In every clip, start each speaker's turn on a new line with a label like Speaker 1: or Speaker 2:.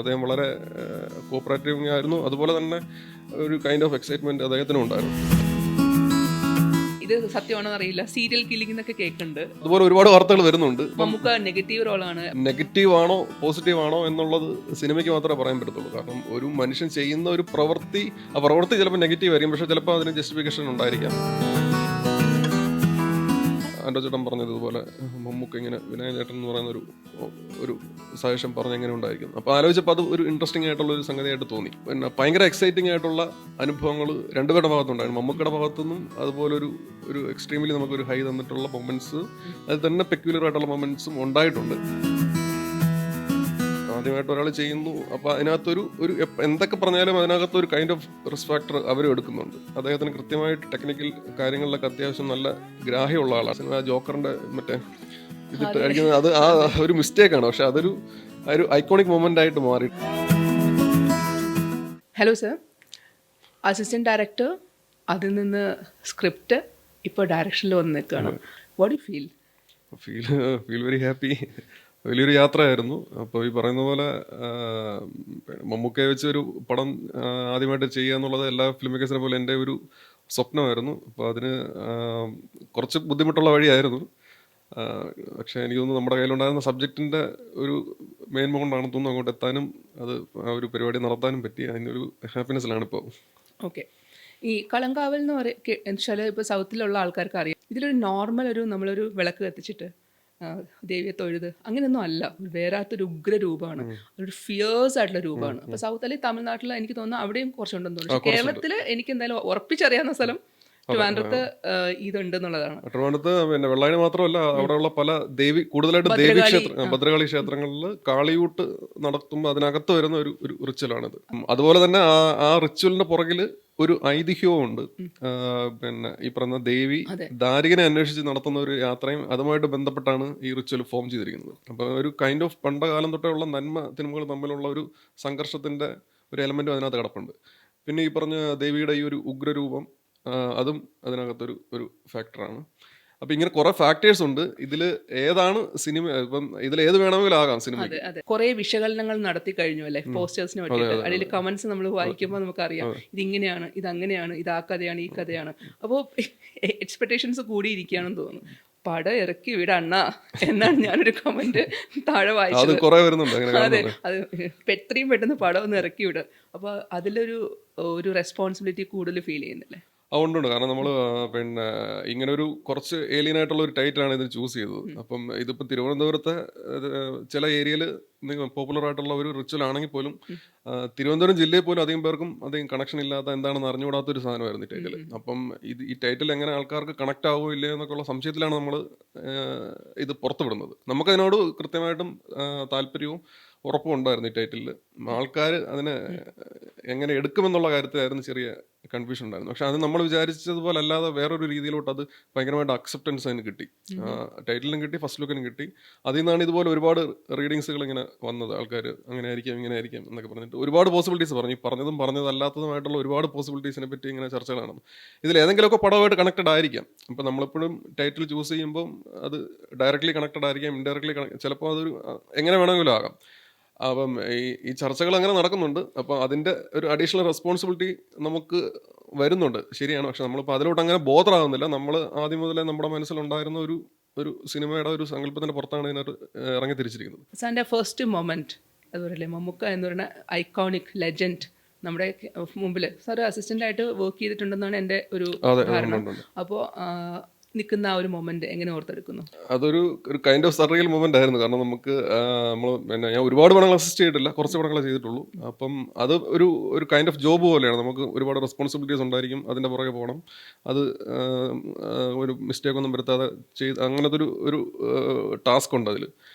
Speaker 1: അദ്ദേഹം വളരെ കോപ്പറേറ്റീവ് ആയിരുന്നു. അതുപോലെ തന്നെ ഒരു കൈൻഡ് ഓഫ് എക്സൈറ്റ്മെന്റ് അദ്ദേഹത്തിനും ഉണ്ടായിരുന്നു.
Speaker 2: ഇത് സത്യമാണോ അറിയില്ല, സീരിയൽ കില്ലിംഗ് എന്നൊക്കെ കേൾക്കുന്നുണ്ട്.
Speaker 1: അതുപോലെ ഒരുപാട് വാർത്തകൾ വരുന്നുണ്ട്.
Speaker 2: നമുക്ക് നെഗറ്റീവ് റോളാണ്.
Speaker 1: നെഗറ്റീവ് ആണോ പോസിറ്റീവ് ആണോ എന്നുള്ളത് സിനിമയ്ക്ക് മാത്രമേ പറയാൻ പറ്റത്തുള്ളൂ. കാരണം ഒരു മനുഷ്യൻ ചെയ്യുന്ന ഒരു പ്രവൃത്തി, ആ പ്രവൃത്തി ചിലപ്പോൾ നെഗറ്റീവ് ആയിരിക്കും, പക്ഷെ ചിലപ്പോൾ അതിന് ജസ്റ്റിഫിക്കേഷൻ ഉണ്ടായിരിക്കാം. ആൻഡ്രോ ചേട്ടൻ പറഞ്ഞതുപോലെ മമ്മൂക്ക ഇങ്ങനെ വിനായകൻ ചേട്ടൻ എന്ന് പറയുന്ന ഒരു സജഷൻ പറഞ്ഞ് എങ്ങനെ ഉണ്ടായിരിക്കും. അപ്പോൾ ആലോചിച്ചപ്പോൾ അത് ഒരു ഇൻട്രസ്റ്റിംഗ് ആയിട്ടുള്ള ഒരു സംഗതിയായിട്ട് തോന്നി. പിന്നെ ഭയങ്കര എക്സൈറ്റിംഗ് ആയിട്ടുള്ള അനുഭവങ്ങൾ രണ്ടുപേരുടെ ഭാഗത്തുണ്ടായിരുന്നു. മമ്മൂക്കയുടെ ഭാഗത്തുനിന്നും അതുപോലെ ഒരു എക്സ്ട്രീമിലി നമുക്കൊരു ഹൈ തന്നിട്ടുള്ള മൊമെന്റ്സ്, അതിൽ തന്നെ പെക്യുലർ ആയിട്ടുള്ള മൊമെന്റ്സും ഉണ്ടായിട്ടുണ്ട്. ആദ്യമായിട്ട് ഒരാൾ ചെയ്യുന്നു, അപ്പോൾ അതിനകത്തൊരു എന്തൊക്കെ പറഞ്ഞാലും അതിനകത്ത് ഒരു കൈൻഡ് ഓഫ് റിസ്ക് ഫാക്ടർ അവരും എടുക്കുന്നുണ്ട്. അദ്ദേഹത്തിന് കൃത്യമായിട്ട് ടെക്നിക്കൽ കാര്യങ്ങളിലൊക്കെ അത്യാവശ്യം നല്ല ഗ്രാഹ്യമുള്ള ആളാണ്. സിനിമ ജോക്കറിന്റെ മറ്റേ ഇതിട്ട് അടിക്കുന്നത് അത് ആ ഒരു മിസ്റ്റേക്കാണ്, പക്ഷെ അതൊരു ഐക്കോണിക് മൊമെന്റ് ആയിട്ട് മാറി.
Speaker 2: ഹലോ സർ, അസിസ്റ്റന്റ് ഡയറക്ടർ, അതിൽ നിന്ന് സ്ക്രിപ്റ്റ്, ഇപ്പോൾ ഡയറക്ഷനിൽ വന്ന് നിൽക്കുകയാണ്. What you
Speaker 1: feel very happy. വലിയൊരു യാത്രയായിരുന്നു. അപ്പോൾ ഈ പറയുന്ന പോലെ മമ്മൂക്കയെ വെച്ച് ഒരു പടം ആദ്യമായിട്ട് ചെയ്യുക എന്നുള്ളത് എല്ലാ ഫിലിം മേക്കേഴ്സിനെ പോലെ എൻ്റെ ഒരു സ്വപ്നമായിരുന്നു. അപ്പോൾ അതിന് കുറച്ച് ബുദ്ധിമുട്ടുള്ള വഴിയായിരുന്നു. പക്ഷേ എനിക്ക് തോന്നുന്നു നമ്മുടെ കയ്യിലുണ്ടായിരുന്ന സബ്ജക്റ്റിൻ്റെ ഒരു മെയിൻ മൗണ്ടാണെന്ന് തോന്നുന്നു അങ്ങോട്ട് എത്താനും അത് ആ ഒരു പരിപാടി നടത്താനും പറ്റി. അതിനൊരു ഹാപ്പിനെസ്സിലാണ് ഇപ്പോൾ.
Speaker 2: ഓക്കെ. ഈ കളങ്കാവൽ എന്ന് വെച്ചാൽ ഇപ്പോൾ സൗത്തിലുള്ള ആൾക്കാർക്ക് അറിയാം, ഇതിലൊരു നോർമൽ നമ്മളൊരു വിളക്ക് കത്തിച്ചിട്ട് ദേവിയെ തൊഴുത് അങ്ങനെയൊന്നും അല്ല, വേറാത്തൊരു ഉഗ്ര രൂപമാണ്, ഒരു ഫിയേഴ്സ് ആയിട്ടുള്ള രൂപമാണ്. അപ്പോൾ സൗത്ത് അല്ലെങ്കിൽ തമിഴ്നാട്ടിൽ എനിക്ക് തോന്നുന്നു അവിടെയും കുറച്ചുണ്ടെന്ന് തോന്നുന്നു. കേരളത്തിൽ എനിക്ക് എന്തായാലും ഉറപ്പിച്ചറിയാവുന്ന സ്ഥലം ട്രിവാൻഡ്രത്ത് ഇതുണ്ടെന്നുള്ളതാണ്.
Speaker 1: ട്രിവാൻഡ്രത്ത് പിന്നെ വെള്ളായണി മാത്രമല്ല, അവിടെയുള്ള പല കൂടുതലായിട്ട് ദേവി ഭദ്രകാളി ക്ഷേത്രങ്ങളിൽ കാളിയൂട്ട് നടത്തുമ്പോൾ അതിനകത്ത് വരുന്ന ഒരു റിച്വലാണിത്. അതുപോലെ തന്നെ ആ റിച്വലിന്റെ പുറകിൽ ഒരു ഐതിഹ്യവും ഉണ്ട്. പിന്നെ ഈ പറഞ്ഞ ദേവി ദാരികനെ അന്വേഷിച്ച് നടത്തുന്ന ഒരു യാത്രയും അതുമായിട്ട് ബന്ധപ്പെട്ടാണ് ഈ റിച്വൽ ഫോം ചെയ്തിരിക്കുന്നത്. അപ്പോൾ ഒരു കൈൻഡ് ഓഫ് പണ്ടകാലം തൊട്ടേ ഉള്ള നന്മ തിന്മകൾ തമ്മിലുള്ള ഒരു സംഘർഷത്തിന്റെ ഒരു എലമെന്റും അതിനകത്ത് കിടപ്പുണ്ട്. പിന്നെ ഈ പറഞ്ഞ ദേവിയുടെ ഈ ഒരു ഉഗ്രരൂപം അതും അതിനകത്തൊരു ഫാക്ടറാണ്. അപ്പൊ ഇങ്ങനെ കുറെ ഫാക്ടേഴ്സ് ഉണ്ട്. ഇതിൽ ഏതാണ് സിനിമ, ഇപ്പം ഇതിൽ ഏത് വേണമെങ്കിലും ആകാം സിനിമ.
Speaker 2: കുറെ വിശകലനങ്ങൾ നടത്തി കഴിഞ്ഞു അല്ലെ പോസ്റ്റേഴ്സിന് പറ്റിയിട്ട്. അതിൽ കമന്റ്സ് നമ്മൾ വായിക്കുമ്പോൾ നമുക്കറിയാം ഇതിങ്ങനെയാണ്, ഇതങ്ങനെയാണ്, ഇത് ആ കഥയാണ്, ഈ കഥയാണ്. അപ്പോൾ എക്സ്പെക്ടേഷൻസ് കൂടിയിരിക്കുകയാണെന്ന് തോന്നുന്നു. പടം ഇറക്കി വിടണ്ണ എന്നാണ് ഞാനൊരു കമന്റ് താഴെ വായിച്ചത്. അതെ, അത് എത്രയും പെട്ടെന്ന് പടം ഒന്ന് ഇറക്കി വിടുക. അപ്പോൾ അതിലൊരു റെസ്പോൺസിബിലിറ്റി കൂടുതൽ ഫീൽ ചെയ്യുന്നില്ലേ?
Speaker 1: അതുകൊണ്ടുണ്ട്. കാരണം നമ്മൾ പിന്നെ ഇങ്ങനെ ഒരു കുറച്ച് ഏലിയൻ ആയിട്ടുള്ള ഒരു ടൈറ്റിലാണ് ഇതിന് ചൂസ് ചെയ്തത്. അപ്പം ഇതിപ്പോൾ തിരുവനന്തപുരത്തെ ചില ഏരിയയിൽ പോപ്പുലർ ആയിട്ടുള്ള ഒരു റിച്വൽ ആണെങ്കിൽ പോലും തിരുവനന്തപുരം ജില്ലയിൽ പോലും അധികം പേർക്കും അധികം കണക്ഷൻ ഇല്ലാത്ത, എന്താണെന്ന് അറിഞ്ഞുകൂടാത്ത ഒരു സാധനമായിരുന്നു ഈ ടൈറ്റിൽ. അപ്പം ഈ ടൈറ്റിൽ എങ്ങനെ ആൾക്കാർക്ക് കണക്ട് ആവുമോ ഇല്ലയോ എന്നൊക്കെയുള്ള സംശയത്തിലാണ് നമ്മൾ ഇത് പുറത്തുവിടുന്നത്. നമുക്കതിനോട് കൃത്യമായിട്ടും താല്പര്യവും ഉറപ്പും ഉണ്ടായിരുന്നു ഈ ടൈറ്റിൽ. ആൾക്കാർ അതിനെ എങ്ങനെ എടുക്കുമെന്നുള്ള കാര്യത്തിലായിരുന്നു ചെറിയ കൺഫ്യൂഷൻ ഉണ്ടായിരുന്നു. പക്ഷെ അത് നമ്മൾ വിചാരിച്ചതുപോലെ അല്ലാതെ വേറൊരു രീതിയിലോട്ട് അത് ഭയങ്കരമായിട്ട് അക്സെപ്റ്റൻസ് അതിന് കിട്ടി. ടൈറ്റിലും കിട്ടി, ഫസ്റ്റ് ലുക്കിനും കിട്ടി. അതിൽ നിന്നാണ് ഇതുപോലെ ഒരുപാട് റീഡിങ്സുകൾ ഇങ്ങനെ വന്നത്. ആൾക്കാർ അങ്ങനെ ആയിരിക്കാം, ഇങ്ങനെ ആയിരിക്കാം എന്നൊക്കെ പറഞ്ഞിട്ട് ഒരുപാട് പോസിബിലിറ്റീസ് പറഞ്ഞു. പറഞ്ഞതല്ലാത്തതുമായിട്ടുള്ള ഒരുപാട് പോസിബിലിറ്റീസിനെ പറ്റി ഇങ്ങനെ ചർച്ചകളാണ്. ഇതിൽ ഏതെങ്കിലുമൊക്കെ പടമായിട്ട് കണക്റ്റഡ് ആയിരിക്കാം. അപ്പം നമ്മളെപ്പോഴും ടൈറ്റിൽ ചൂസ് ചെയ്യുമ്പം അത് ഡയറക്റ്റ്ലി കണക്റ്റഡ് ആയിരിക്കാം, ഇൻഡയറക്ട്ലി ചിലപ്പോൾ അതൊരു എങ്ങനെ വേണമെങ്കിലും ആകാം. അപ്പം ഈ ചർച്ചകൾ അങ്ങനെ നടക്കുന്നുണ്ട്. അപ്പോൾ അതിൻ്റെ ഒരു അഡീഷണൽ റെസ്പോൺസിബിലിറ്റി നമുക്ക് വരുന്നുണ്ട്, ശരിയാണ്. പക്ഷെ നമ്മളിപ്പോൾ അതിലോട്ട് അങ്ങനെ ബോധറാകുന്നില്ല. നമ്മൾ ആദ്യം മുതലേ നമ്മുടെ മനസ്സിലുണ്ടായിരുന്ന ഒരു സിനിമയുടെ ഒരു സങ്കല്പത്തിൻ്റെ പുറത്താണ് ഇതിനകത്ത് ഇറങ്ങി തിരിച്ചിരിക്കുന്നത്.
Speaker 2: സാറിൻ്റെ ഫസ്റ്റ് മൊമെന്റ് അതുപോലെ മമ്മൂക്ക എന്ന് പറയുന്ന ഐക്കോണിക് ലെജൻഡ് നമ്മുടെ മുമ്പിൽ സാർ അസിസ്റ്റന്റ് ആയിട്ട് വർക്ക് ചെയ്തിട്ടുണ്ടെന്നാണ് എൻ്റെ ഒരു ധാരണ. അപ്പോൾ നിൽക്കുന്ന ആ ഒരു മൊമെന്റ് എങ്ങനെ ഓർത്തെടുക്കുന്നു?
Speaker 1: അതൊരു കൈൻഡ് ഓഫ് സർറിയൽ മൊമെന്റ് ആയിരുന്നു. കാരണം നമുക്ക് പിന്നെ ഞാൻ ഒരുപാട് പടങ്ങൾ അസിസ്റ്റ് ചെയ്തിട്ടില്ല, കുറച്ച് പടങ്ങളെ ചെയ്തിട്ടുള്ളൂ. അപ്പം അത് ഒരു കൈൻഡ് ഓഫ് ജോബ് പോലെയാണ്. നമുക്ക് ഒരുപാട് റെസ്പോൺസിബിലിറ്റീസ് ഉണ്ടായിരിക്കും, അതിൻ്റെ പുറകെ പോകണം. അത് ഒരു മിസ്റ്റേക്ക് ഒന്നും വരുത്താതെ അങ്ങനത്തെ ഒരു ടാസ്ക് ഉണ്ട് അതിൽ.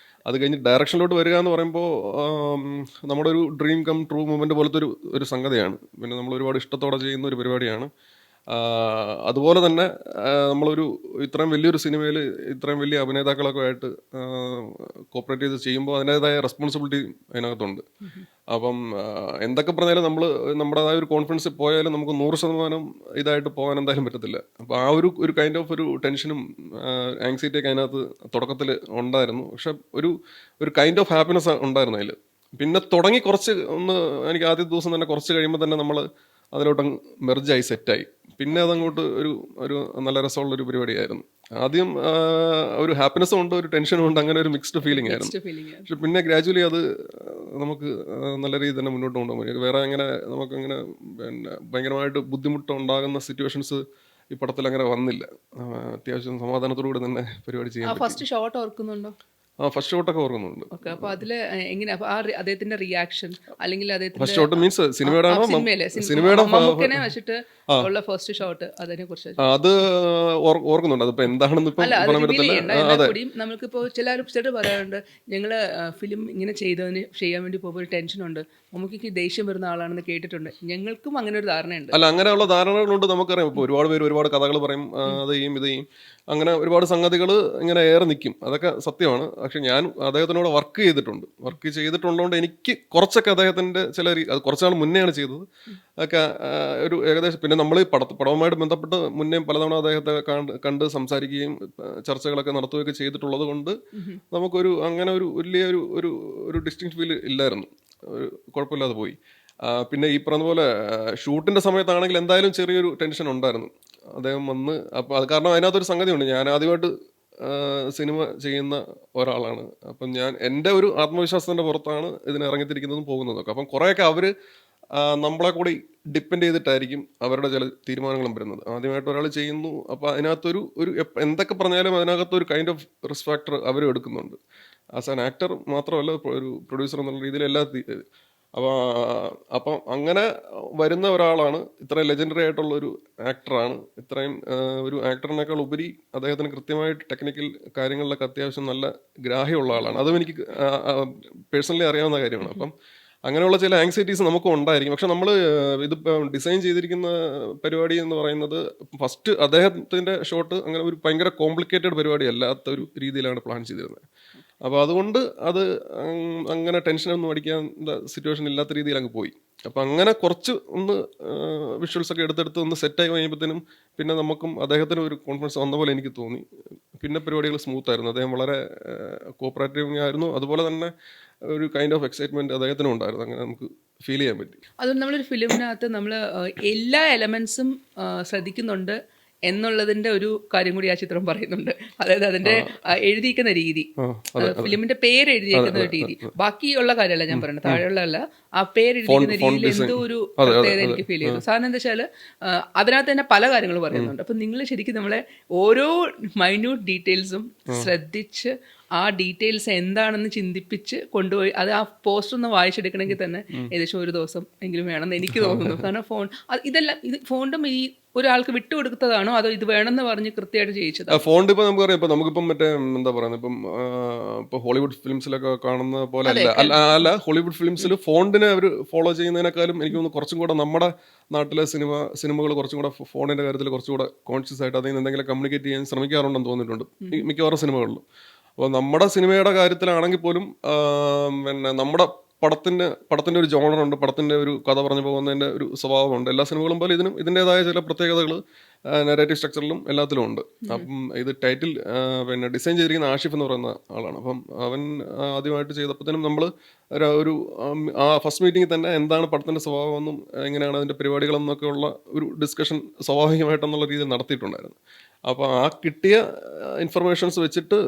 Speaker 1: അത് കഴിഞ്ഞ് ഡയറക്ഷനിലോട്ട് വരിക എന്ന് പറയുമ്പോൾ നമ്മുടെ ഒരു ഡ്രീം കം ട്രൂ മൊമെന്റ് പോലത്തെ ഒരു സംഗതിയാണ്. പിന്നെ നമ്മൾ ഒരുപാട് ഇഷ്ടത്തോടെ ചെയ്യുന്ന ഒരു പരിപാടിയാണ്. അതുപോലെ തന്നെ നമ്മളൊരു ഇത്രയും വലിയൊരു സിനിമയിൽ ഇത്രയും വലിയ അഭിനേതാക്കളൊക്കെ ആയിട്ട് കോപ്പറേറ്റ് ചെയ്ത് ചെയ്യുമ്പോൾ അതിൻ്റെതായ റെസ്പോൺസിബിലിറ്റി അതിനകത്തുണ്ട്. അപ്പം എന്തൊക്കെ പറഞ്ഞാലും നമ്മൾ നമ്മുടേതായ ഒരു കോൺഫിഡൻസ് പോയാലും നമുക്ക് 100% ഇതായിട്ട് പോകാൻ എന്തായാലും പറ്റത്തില്ല. അപ്പോൾ ആ ഒരു കൈൻഡ് ഓഫ് ഒരു ടെൻഷനും ആങ്സൈറ്റിയൊക്കെ അതിനകത്ത് തുടക്കത്തിൽ ഉണ്ടായിരുന്നു. പക്ഷെ ഒരു കൈൻഡ് ഓഫ് ഹാപ്പിനെസ് ഉണ്ടായിരുന്നു അതിൽ. പിന്നെ തുടങ്ങി കുറച്ച് ഒന്ന് എനിക്ക് ആദ്യ ദിവസം തന്നെ കുറച്ച് കഴിയുമ്പോൾ തന്നെ നമ്മൾ അതിലോട്ടങ്ങ് മെർജായി സെറ്റായി. പിന്നെ അതങ്ങോട്ട് ഒരു നല്ല രസമുള്ളൊരു പരിപാടിയായിരുന്നു. ആദ്യം ഒരു ഹാപ്പിനെസ്സും ഉണ്ട്, ഒരു ടെൻഷനും ഉണ്ട്, അങ്ങനെ ഒരു മിക്സ്ഡ് ഫീലിംഗ് ആയിരുന്നു. പക്ഷെ പിന്നെ ഗ്രാജുവലി അത് നമുക്ക് നല്ല രീതിയിൽ തന്നെ മുന്നോട്ട് കൊണ്ടുപോകും. വേറെ അങ്ങനെ നമുക്കങ്ങനെ പിന്നെ ഭയങ്കരമായിട്ട് ബുദ്ധിമുട്ടുണ്ടാകുന്ന സിറ്റുവേഷൻസ് ഈ പടത്തിൽ അങ്ങനെ വന്നില്ല. അത്യാവശ്യം സമാധാനത്തോടുകൂടി തന്നെ പരിപാടി ചെയ്യാൻ പറ്റി.
Speaker 2: ഫസ്റ്റ് ഷോട്ട് ഓർക്കുന്നുണ്ടോ?
Speaker 1: ഫസ്റ്റ് ഷോട്ടൊക്കെ ഓർക്കുന്നുണ്ട്.
Speaker 2: ഓക്കെ, അപ്പൊ അതില് എങ്ങനെ അദ്ദേഹത്തിന്റെ റിയാക്ഷൻ അല്ലെങ്കിൽ
Speaker 1: ഫസ്റ്റ് ഷോട്ട് മീൻസ് സിനിമയുടെ
Speaker 2: മമ്മൂക്കനെ വെച്ചിട്ട് ഉള്ള ഫസ്റ്റ് ഷോട്ട് അതിനെ കുറിച്ച്
Speaker 1: അത് ഓർക്കുന്നുണ്ട്. അതിപ്പോ എന്താണെന്ന് ഇപ്പൊ പറയാൻ പറ്റത്തില്ല.
Speaker 2: നമുക്കിപ്പോ ചിലർ പറയാറുണ്ട്, ഞങ്ങള് ഫിലിം ഇങ്ങനെ ചെയ്യാൻ വേണ്ടി പോകുമ്പോൾ ഒരു ടെൻഷനുണ്ട്, നമുക്ക് ദേഷ്യം വരുന്ന ആളാണെന്ന് കേട്ടിട്ടുണ്ട്. ഞങ്ങൾക്കും അങ്ങനെ ഒരു ധാരണയുണ്ട്.
Speaker 1: അല്ല, അങ്ങനെയുള്ള ധാരണകളുണ്ട്, നമുക്കറിയാം. ഇപ്പൊ ഒരുപാട് പേര് ഒരുപാട് കഥകൾ പറയും, അത് ചെയ്യും ഇത് ചെയ്യും, അങ്ങനെ ഒരുപാട് സംഗതികൾ ഇങ്ങനെ ഏറെ നിൽക്കും. അതൊക്കെ സത്യമാണ്. പക്ഷെ ഞാൻ അദ്ദേഹത്തിനോട് വർക്ക് ചെയ്തിട്ടുള്ളതുകൊണ്ട് എനിക്ക് കുറച്ചൊക്കെ അദ്ദേഹത്തിന്റെ ചില അത് കുറച്ചാൾ മുന്നെയാണ് ചെയ്തത് ഒക്കെ ഒരു ഏകദേശം. പിന്നെ നമ്മൾ ഈ പടവുമായിട്ട് ബന്ധപ്പെട്ട് മുന്നേ പലതവണ അദ്ദേഹത്തെ കണ്ട് സംസാരിക്കുകയും ചർച്ചകളൊക്കെ നടത്തുകയൊക്കെ ചെയ്തിട്ടുള്ളത് കൊണ്ട് നമുക്കൊരു അങ്ങനെ ഒരു വലിയ ഒരു ഡിസ്റ്റിങ്ക്ട് ഫീൽ ഇല്ലായിരുന്നു. ഒരു കുഴപ്പമില്ലാതെ പോയി. പിന്നെ ഈ പറഞ്ഞ പോലെ ഷൂട്ടിന്റെ സമയത്താണെങ്കിൽ എന്തായാലും ചെറിയൊരു ടെൻഷൻ ഉണ്ടായിരുന്നു. അദ്ദേഹം വന്ന് അപ്പോൾ അത് കാരണം അതിനകത്തൊരു സംഗതിയുണ്ട്. ഞാൻ ആദ്യമായിട്ട് സിനിമ ചെയ്യുന്ന ഒരാളാണ്. അപ്പം ഞാൻ എൻ്റെ ഒരു ആത്മവിശ്വാസത്തിൻ്റെ പുറത്താണ് ഇതിന് ഇറങ്ങിത്തിരിക്കുന്നതും പോകുന്നതൊക്കെ. അപ്പം കുറേയൊക്കെ അവർ നമ്മളെ കൂടി ഡിപ്പെൻഡ് ചെയ്തിട്ടായിരിക്കും അവരുടെ ചില തീരുമാനങ്ങളും വരുന്നത്. ആദ്യമായിട്ട് ഒരാൾ ചെയ്യുന്നു, അപ്പോൾ അതിനകത്തൊരു എന്തൊക്കെ പറഞ്ഞാലും അതിനകത്തൊരു കൈൻഡ് ഓഫ് റിസ്ക് ഫാക്ടർ അവരും എടുക്കുന്നുണ്ട്. ആസ് ആൻ ആക്ടർ മാത്രമല്ല, ഒരു പ്രൊഡ്യൂസർ എന്നുള്ള രീതിയിൽ എല്ലാ അപ്പം അങ്ങനെ വരുന്ന ഒരാളാണ്. ഇത്രയും ലെജൻഡറി ആയിട്ടുള്ള ഒരു ആക്ടറാണ്. ഇത്രയും ഒരു ആക്ടറിനേക്കാൾ ഉപരി അദ്ദേഹത്തിന് കൃത്യമായിട്ട് ടെക്നിക്കൽ കാര്യങ്ങളിലൊക്കെ അത്യാവശ്യം നല്ല ഗ്രാഹ്യമുള്ള ആളാണ്. അതും എനിക്ക് പേഴ്സണലി അറിയാവുന്ന കാര്യമാണ്. അപ്പം അങ്ങനെയുള്ള ചില ആങ്സൈറ്റീസ് നമുക്കും ഉണ്ടായിരിക്കും. പക്ഷെ നമ്മൾ ഇതിപ്പോൾ ഡിസൈൻ ചെയ്തിരിക്കുന്ന പരിപാടി എന്ന് പറയുന്നത് ഫസ്റ്റ് അദ്ദേഹത്തിൻ്റെ ഷോട്ട് അങ്ങനെ ഒരു ഭയങ്കര കോംപ്ലിക്കേറ്റഡ് പരിപാടി അല്ലാത്ത ഒരു രീതിയിലാണ് പ്ലാൻ ചെയ്തിരുന്നത്. അപ്പോൾ അതുകൊണ്ട് അത് അങ്ങനെ ടെൻഷനൊന്നും അടിക്കാൻ സിറ്റുവേഷൻ ഇല്ലാത്ത രീതിയിൽ അങ്ങ് പോയി. അപ്പം അങ്ങനെ കുറച്ച് ഒന്ന് വിഷ്വൽസൊക്കെ എടുത്തെടുത്ത് ഒന്ന് സെറ്റായി കഴിയുമ്പോഴത്തേനും പിന്നെ നമുക്കും അദ്ദേഹത്തിന് ഒരു കോൺഫിഡൻസ് വന്ന പോലെ എനിക്ക് തോന്നി. പിന്നെ പരിപാടികൾ സ്മൂത്തായിരുന്നു. അദ്ദേഹം വളരെ കോപ്പറേറ്റീവ് ആയിരുന്നു. അതുപോലെ തന്നെ ഒരു കൈൻഡ് ഓഫ് എക്സൈറ്റ്മെൻറ്റ് അദ്ദേഹത്തിനും ഉണ്ടായിരുന്നു. അങ്ങനെ നമുക്ക് ഫീൽ ചെയ്യാൻ പറ്റി.
Speaker 2: അതുകൊണ്ട് നമ്മളൊരു ഫിലിമിനകത്ത് നമ്മൾ എല്ലാ എലമെൻസും ശ്രദ്ധിക്കുന്നുണ്ട് എന്നുള്ളതിന്റെ ഒരു കാര്യം കൂടി ആ ചിത്രം പറയുന്നുണ്ട്. അതായത് അതിന്റെ എഴുതിയിരിക്കുന്ന രീതി, ഫിലിമിന്റെ പേര് എഴുതിയിരിക്കുന്ന ഒരു രീതി, ബാക്കിയുള്ള കാര്യമല്ല ഞാൻ പറയുന്നത്, താഴെയുള്ളതല്ല, ആ പേര് എഴുതിയിരിക്കുന്ന രീതിയിൽ എന്തോ ഒരു പ്രത്യേകത എനിക്ക് ഫീൽ ചെയ്തു. സാധനം എന്താ വെച്ചാൽ അതിനകത്ത് തന്നെ പല കാര്യങ്ങൾ പറയുന്നുണ്ട്. അപ്പം നിങ്ങൾ ശരിക്കും നമ്മളെ ഓരോ മൈന്യൂട്ട് ഡീറ്റെയിൽസും ശ്രദ്ധിച്ച് ആ ഡീറ്റെയിൽസ് എന്താണെന്ന് ചിന്തിപ്പിച്ച് കൊണ്ടുപോയി അത് ആ പോസ്റ്റർ ഒന്ന് വായിച്ചെടുക്കണമെങ്കിൽ തന്നെ ഏകദേശം ഒരു ദിവസം എങ്കിലും വേണമെന്ന് എനിക്ക് തോന്നുന്നു. കാരണം ഇതെല്ലാം ഫോണ്ടും ഈ ഒരാൾക്ക് വിട്ടുകൊടുത്തതാണോ അതോ ഇത് വേണമെന്ന് പറഞ്ഞ് കൃത്യമായിട്ട് ചെയ്യിച്ചത്?
Speaker 1: ഫോണ്ട് ഇപ്പൊ നമുക്കറിയാം. ഇപ്പൊ നമുക്കിപ്പം മറ്റേ എന്താ പറയുന്നത്, ഇപ്പൊ ഹോളിവുഡ് ഫിലിംസിലൊക്കെ കാണുന്ന പോലെ അല്ല ഹോളിവുഡ് ഫിലിംസിൽ ഫോണ്ടിനെ അവർ ഫോളോ ചെയ്യുന്നതിനേക്കാളും എനിക്ക് തോന്നുന്നു കുറച്ചും കൂടെ നമ്മുടെ നാട്ടിലെ സിനിമകൾ കുറച്ചും കൂടെ ഫോണിന്റെ കാര്യത്തിൽ കുറച്ചുകൂടെ കോൺഷ്യസ് ആയിട്ട് അതിൽ നിന്ന് എന്തെങ്കിലും കമ്മ്യൂണിക്കേറ്റ് ചെയ്യാൻ ശ്രമിക്കാറുണ്ടെന്ന് തോന്നിയിട്ടുണ്ട് മിക്കവാറും സിനിമകളിലും. അപ്പോൾ നമ്മുടെ സിനിമയുടെ കാര്യത്തിലാണെങ്കിൽ പോലും പിന്നെ നമ്മുടെ പടത്തിൻ്റെ ഒരു ജോണറുണ്ട്, പടത്തിൻ്റെ ഒരു കഥ പറഞ്ഞു പോകുന്നതിൻ്റെ ഒരു സ്വഭാവമുണ്ട്. എല്ലാ സിനിമകളും പോലെ ഇതിനും ഇതിൻ്റെതായ ചില പ്രത്യേകതകൾ നരേറ്റീവ് സ്ട്രക്ചറിലും എല്ലാത്തിലും ഉണ്ട്. അപ്പം ഇത് ടൈറ്റിൽ പിന്നെ ഡിസൈൻ ചെയ്തിരിക്കുന്ന ആഷിഫ് എന്ന് പറയുന്ന ആളാണ്. അപ്പം അവൻ ആദ്യമായിട്ട് ചെയ്തപ്പോഴത്തേനും നമ്മൾ ഒരു ആ ഫസ്റ്റ് മീറ്റിങ്ങിൽ തന്നെ എന്താണ് പടത്തിൻ്റെ സ്വഭാവമെന്നും എങ്ങനെയാണ് അതിൻ്റെ പരിപാടികളെന്നൊക്കെ ഉള്ള ഒരു ഡിസ്കഷൻ സ്വാഭാവികമായിട്ടെന്നുള്ള രീതിയിൽ നടത്തിയിട്ടുണ്ടായിരുന്നു. അപ്പോൾ ആ കിട്ടിയ ഇൻഫർമേഷൻസ് വെച്ചിട്ട്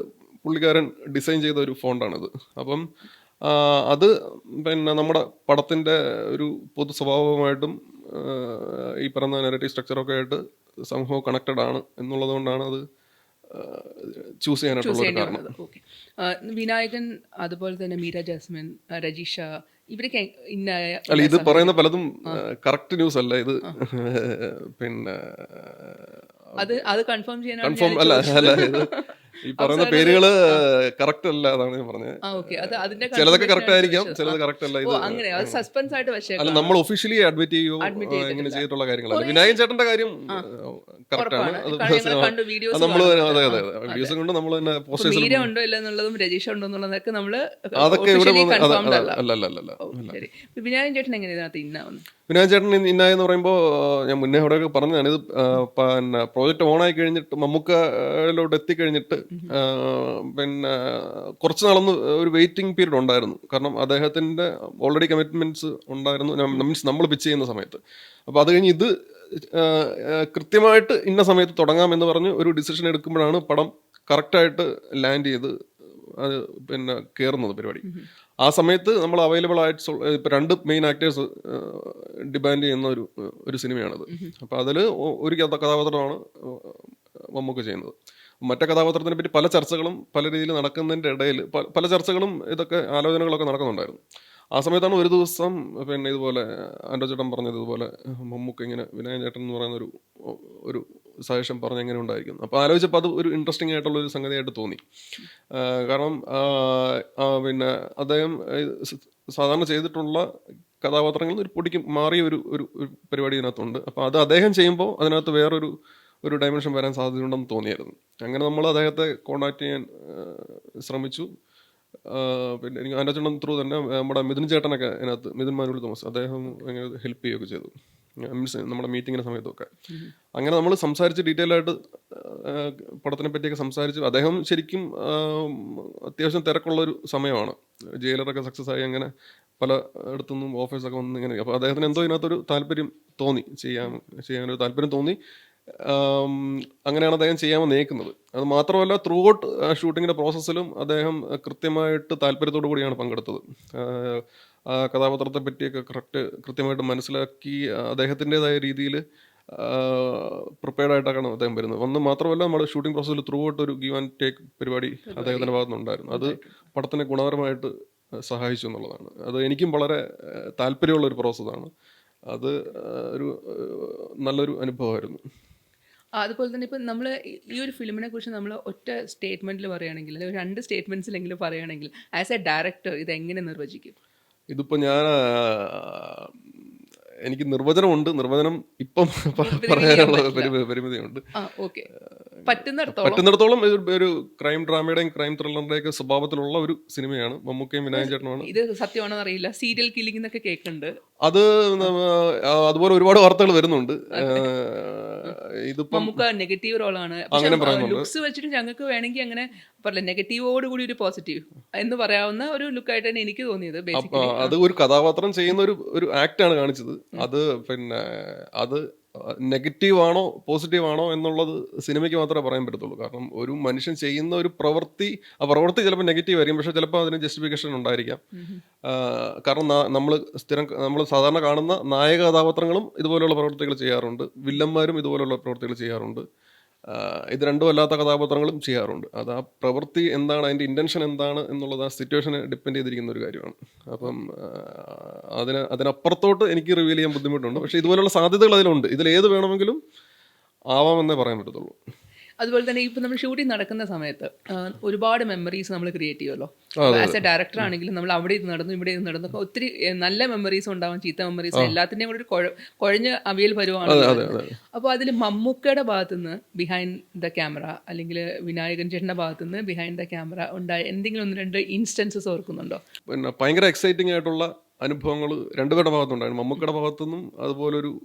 Speaker 1: പുള്ളിക്കാരൻ ഡിസൈൻ ചെയ്ത ഒരു ഫോണ്ടാണിത്. അപ്പം അത് പിന്നെ നമ്മുടെ പടത്തിൻ്റെ ഒരു പൊതു സ്വഭാവമായിട്ടും ഈ പറയുന്ന നരേറ്റീവ് സ്ട്രക്ചറൊക്കെ ആയിട്ട് സംഭവം കണക്റ്റഡ് ആണ് എന്നുള്ളത് കൊണ്ടാണ് അത് ചൂസ് ചെയ്യാനായിട്ടുള്ള കാരണം.
Speaker 2: വിനായകൻ, അതുപോലെ തന്നെ മീര ജാസ്മിൻ, രജിഷ, ഇവരൊക്കെ
Speaker 1: അല്ല, ഇത് പറയുന്ന പലതും കറക്റ്റ് ന്യൂസ് അല്ല. ഇത് പിന്നെ
Speaker 2: അത് കൺഫേം
Speaker 1: അല്ല ഇത് ഈ പറയുന്ന പേരുകള് കറക്റ്റ് അല്ല, അതാണ് ഞാൻ പറഞ്ഞത്. ചിലതൊക്കെ കറക്റ്റ് ആയിരിക്കാം, ചിലത് കറക്റ്റ് അല്ല. ഇത് അല്ല, നമ്മൾ ഒഫീഷ്യലി അഡ്മിറ്റ് ചെയ്യുകയോ ഇങ്ങനെ ചെയ്തിട്ടുള്ള കാര്യങ്ങളല്ല. വിനായകൻ ചേട്ടന്റെ കാര്യം കറക്റ്റ് ആണ്. അത് നമ്മള് വീഡിയോസ് കൊണ്ട് നമ്മൾ തന്നെ പോസ്റ്റ്
Speaker 2: അതൊക്കെ ഇവിടെ അല്ല. വിനായകൻ ചേട്ടൻ എങ്ങനെ ഇതിനകത്ത് ഇന്നാവുന്നു?
Speaker 1: വിനായകൻ ചേട്ടൻ ഇന്നായെന്ന് പറയുമ്പോൾ ഞാൻ മുന്നേ അവിടെയൊക്കെ പറഞ്ഞതാണ്. ഇത് പിന്നെ പ്രോജക്റ്റ് ഓണായി കഴിഞ്ഞിട്ട് മമ്മൂക്കയിലോട്ട് എത്തിക്കഴിഞ്ഞിട്ട് പിന്നെ കുറച്ച് നാളൊന്ന് ഒരു വെയിറ്റിംഗ് പീരീഡ് ഉണ്ടായിരുന്നു. കാരണം അദ്ദേഹത്തിൻ്റെ ഓൾറെഡി കമ്മിറ്റ്മെൻറ്റ്സ് ഉണ്ടായിരുന്നു, മീൻസ് നമ്മൾ പിച്ച് ചെയ്യുന്ന സമയത്ത്. അപ്പോൾ അത് കഴിഞ്ഞ് ഇത് കൃത്യമായിട്ട് ഇന്ന സമയത്ത് തുടങ്ങാമെന്ന് പറഞ്ഞ് ഒരു ഡിസിഷൻ എടുക്കുമ്പോഴാണ് പടം കറക്റ്റായിട്ട് ലാൻഡ് ചെയ്ത് അത് പിന്നെ കയറുന്നത് പരിപാടി. ആ സമയത്ത് നമ്മൾ അവൈലബിൾ ആയിട്ട് ഇപ്പം 2 മെയിൻ ആക്ടേഴ്സ് ഡിമാൻഡ് ചെയ്യുന്ന ഒരു സിനിമയാണത്. അപ്പോൾ അതിൽ ഒരു കഥാപാത്രമാണ് മമ്മൂക്ക ചെയ്യുന്നത്. മറ്റേ കഥാപാത്രത്തിനെ പറ്റി പല ചർച്ചകളും പല രീതിയിൽ നടക്കുന്നതിൻ്റെ ഇടയിൽ പല ചർച്ചകളും ഇതൊക്കെ ആലോചനകളൊക്കെ നടക്കുന്നുണ്ടായിരുന്നു. ആ സമയത്താണ് ഒരു ദിവസം പിന്നെ ഇതുപോലെ ആൻഡ്രോ ചേട്ടൻ പറഞ്ഞത്, ഇതുപോലെ മമ്മൂക്ക ഇങ്ങനെ വിനായകൻ ചേട്ടൻ എന്ന് പറയുന്ന ഒരു സജഷൻ പറഞ്ഞ് എങ്ങനെ ഉണ്ടായിരിക്കും. അപ്പോൾ ആലോചിച്ചപ്പോൾ അത് ഒരു ഇൻട്രസ്റ്റിംഗ് ആയിട്ടുള്ള ഒരു സംഗതിയായിട്ട് തോന്നി. കാരണം പിന്നെ അദ്ദേഹം സാധാരണ ചെയ്തിട്ടുള്ള കഥാപാത്രങ്ങളിൽ ഒരു പൊടിക്ക് മാറിയ ഒരു പരിപാടി ഇതിനകത്തുണ്ട്. അപ്പോൾ അത് അദ്ദേഹം ചെയ്യുമ്പോൾ അതിനകത്ത് വേറൊരു ഡയമെൻഷൻ വരാൻ സാധ്യതയുണ്ടെന്ന് തോന്നിയായിരുന്നു. അങ്ങനെ നമ്മൾ അദ്ദേഹത്തെ കോൺടാക്ട് ചെയ്യാൻ ശ്രമിച്ചു. പിന്നെ എനിക്ക് അതിനകത്തുള്ള ത്രൂ തന്നെ നമ്മുടെ മിഥുൻ ചേട്ടനൊക്കെ അതിനകത്ത്, മിഥുൻ മാനുവൽ തോമസ്, അദ്ദേഹം അങ്ങനെ ഹെൽപ്പ് ചെയ്യുകയൊക്കെ ചെയ്തു, മീൻസ് നമ്മുടെ മീറ്റിങ്ങിൻ്റെ സമയത്തൊക്കെ. അങ്ങനെ നമ്മൾ സംസാരിച്ച് ഡീറ്റെയിൽ ആയിട്ട് പടത്തിനെ പറ്റിയൊക്കെ സംസാരിച്ചു. അദ്ദേഹം ശരിക്കും അത്യാവശ്യം തിരക്കുള്ളൊരു സമയമാണ്, ജയിലറൊക്കെ സക്സസ് ആയി അങ്ങനെ പല ഇടത്തുനിന്നും ഓഫേഴ്സൊക്കെ വന്ന് ഇങ്ങനെ. അപ്പോൾ അദ്ദേഹത്തിന് എന്തോ ഇതിനകത്തൊരു താല്പര്യം തോന്നി, ചെയ്യാനൊരു താല്പര്യം തോന്നി. അങ്ങനെയാണ് അദ്ദേഹം ചെയ്യാമെന്ന് നയിക്കുന്നത്. അത് മാത്രമല്ല ത്രൂ ഔട്ട് ഷൂട്ടിങ്ങിൻ്റെ പ്രോസസ്സിലും അദ്ദേഹം കൃത്യമായിട്ട് താല്പര്യത്തോടു കൂടിയാണ് പങ്കെടുത്തത്. ആ കഥാപാത്രത്തെ പറ്റിയൊക്കെ കൃത്യമായിട്ട് മനസ്സിലാക്കി അദ്ദേഹത്തിൻ്റെതായ രീതിയിൽ പ്രിപ്പയർഡായിട്ടാണ് അദ്ദേഹം വരുന്നത്. ഒന്ന് മാത്രമല്ല നമ്മുടെ ഷൂട്ടിംഗ് പ്രോസസ്സിൽ ത്രൂ ഔട്ട് ഒരു ഗീവ് ആൻഡ് ടേക്ക് പരിപാടി അദ്ദേഹത്തിൻ്റെ ഭാഗത്തുനിന്നുണ്ടായിരുന്നു. അത് പടത്തിനെ ഗുണകരമായിട്ട് സഹായിച്ചു എന്നുള്ളതാണ്. അത് എനിക്കും വളരെ താല്പര്യമുള്ളൊരു പ്രോസസ്സാണ്. അത് നല്ലൊരു അനുഭവമായിരുന്നു.
Speaker 2: അതുപോലെ തന്നെ ഇപ്പം നമ്മൾ ഈ ഒരു ഫിലിമിനെ കുറിച്ച് നമ്മൾ ഒറ്റ സ്റ്റേറ്റ്മെൻറ്റിൽ പറയുകയാണെങ്കിൽ, അല്ലെങ്കിൽ 2 സ്റ്റേറ്റ്മെൻറ്റ്സിലെങ്കിലും പറയുകയാണെങ്കിൽ ആസ് എ ഡയറക്ടർ ഇത് എങ്ങനെ നിർവചിക്കും?
Speaker 1: ഇതിപ്പോൾ എനിക്ക് നിർവചനം ഇപ്പം പറയാനുള്ള പരിമിതിയുണ്ട്. പറ്റുന്നിടത്തോളം ഒരു ക്രൈം ഡ്രാമയുടെയും ക്രൈം ത്രില്ലറിന്റെയൊക്കെ സ്വഭാവത്തിലുള്ള ഒരു സിനിമയാണ്. മമ്മൂക്കയും വിനായകൻ ചേട്ടനുമാണ്.
Speaker 2: ഇത് സത്യമാണോ അറിയില്ല, സീരിയൽ കില്ലിംഗ് എന്നൊക്കെ കേൾക്കുന്നുണ്ട്.
Speaker 1: അത് അതുപോലെ ഒരുപാട് വാർത്തകൾ വരുന്നുണ്ട്. ഇതിപ്പം
Speaker 2: മമ്മൂക്ക നെഗറ്റീവ് റോളാണ്, ലുക്സ് വെച്ചിട്ട് ഞങ്ങൾക്ക് വേണമെങ്കിൽ അങ്ങനെ പറയില്ല, നെഗറ്റീവോട് കൂടി ഒരു പോസിറ്റീവ് എന്ന് പറയാവുന്ന ഒരു ലുക്കായിട്ടാണ് എനിക്ക് തോന്നിയത്.
Speaker 1: അത് ഒരു കഥാപാത്രം ചെയ്യുന്ന ഒരു ആക്ടാണ് കാണിച്ചത്. അത് പിന്നെ അത് നെഗറ്റീവ് ആണോ പോസിറ്റീവ് ആണോ എന്നുള്ളത് സിനിമയ്ക്ക് മാത്രമേ പറയാൻ പറ്റത്തുള്ളൂ. കാരണം ഒരു മനുഷ്യൻ ചെയ്യുന്ന ഒരു പ്രവൃത്തി, ആ പ്രവൃത്തി ചിലപ്പോൾ നെഗറ്റീവ് ആയിരിക്കും, പക്ഷെ ചിലപ്പോൾ അതിന് ജസ്റ്റിഫിക്കേഷൻ ഉണ്ടായിരിക്കാം. കാരണം നമ്മൾ സാധാരണ കാണുന്ന നായക കഥാപാത്രങ്ങളും ഇതുപോലെയുള്ള പ്രവൃത്തികൾ ചെയ്യാറുണ്ട്, വില്ലന്മാരും ഇതുപോലെയുള്ള പ്രവൃത്തികൾ ചെയ്യാറുണ്ട്, ഇത് രണ്ടും അല്ലാത്ത കഥാപാത്രങ്ങളും ചെയ്യാറുണ്ട്. അത് ആ പ്രവൃത്തി എന്താണ്, അതിൻ്റെ ഇൻറ്റൻഷൻ എന്താണ് എന്നുള്ളത് ആ സിറ്റുവേഷനെ ഡിപ്പെൻഡ് ചെയ്തിരിക്കുന്ന ഒരു കാര്യമാണ്. അപ്പം അതിനപ്പുറത്തോട്ട് എനിക്ക് റിവീൽ ചെയ്യാൻ ബുദ്ധിമുട്ടുണ്ട്. പക്ഷേ ഇതുപോലുള്ള സാധ്യതകൾ അതിലുണ്ട്. ഇതിലേത് വേണമെങ്കിലും ആവാമെന്നേ പറയാൻ പറ്റത്തുള്ളൂ.
Speaker 2: അതുപോലെ തന്നെ ഇപ്പം നമ്മൾ ഷൂട്ടിംഗ് നടക്കുന്ന സമയത്ത് ഒരുപാട് മെമ്മറീസ് നമ്മൾ ക്രിയേറ്റ് ചെയ്യുമല്ലോ. ആസ് എ ഡയറക്ടർ ആണെങ്കിലും നമ്മൾ അവിടെ ഇത് നടന്നു ഇവിടെ ഇത് നടന്നു, ഒത്തിരി നല്ല മെമ്മറീസ് ഉണ്ടാവും, ചീത്ത മെമ്മറീസ്, എല്ലാത്തിൻ്റെയും കൂടെ ഒരു കുഴഞ്ഞ അവിയൽ പരുവാണ്. അപ്പോൾ അതിൽ മമ്മൂക്കയുടെ ഭാഗത്തുനിന്ന് ബിഹൈൻഡ് ദ ക്യാമറ അല്ലെങ്കിൽ വിനായകൻ ചേട്ടൻ്റെ ഭാഗത്തുനിന്ന് ബിഹൈൻഡ് ദ ക്യാമറ ഉണ്ടായ എന്തെങ്കിലും 1-2 ഇൻസ്റ്റൻസസ് ഓർക്കുന്നുണ്ടോ?
Speaker 1: പിന്നെ ഭയങ്കര എക്സൈറ്റിംഗ് ആയിട്ടുള്ള അനുഭവങ്ങൾ രണ്ടുപേരുടെ ഭാഗത്തുണ്ടായിരുന്നു. മമ്മൂക്കയുടെ ഭാഗത്തുനിന്നും അതുപോലെ